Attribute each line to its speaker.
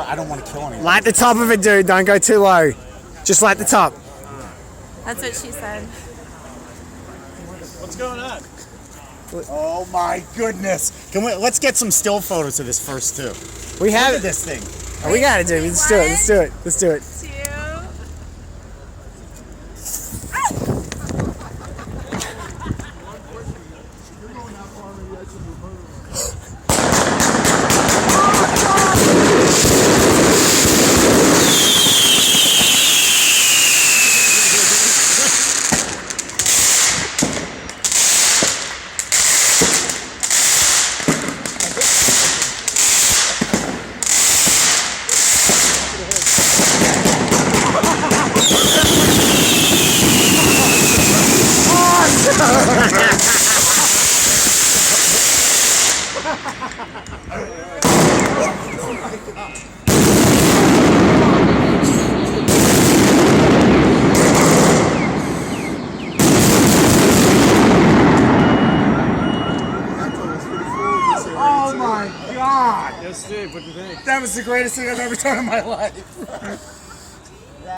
Speaker 1: I don't want to kill anyone.
Speaker 2: Light the top of it, dude. Don't go too low. Just light the top.
Speaker 3: That's what she said.
Speaker 4: What's going on?
Speaker 1: Oh my goodness! Let's get some still photos of this first too.
Speaker 2: We have
Speaker 1: Look at this thing.
Speaker 2: Oh, we got it, dude. Let's do it. Let's do it. Let's do it.
Speaker 3: 2.
Speaker 1: Oh my God!
Speaker 4: Yes, Steve, what do you think?
Speaker 1: That was the greatest thing I've ever done in my life.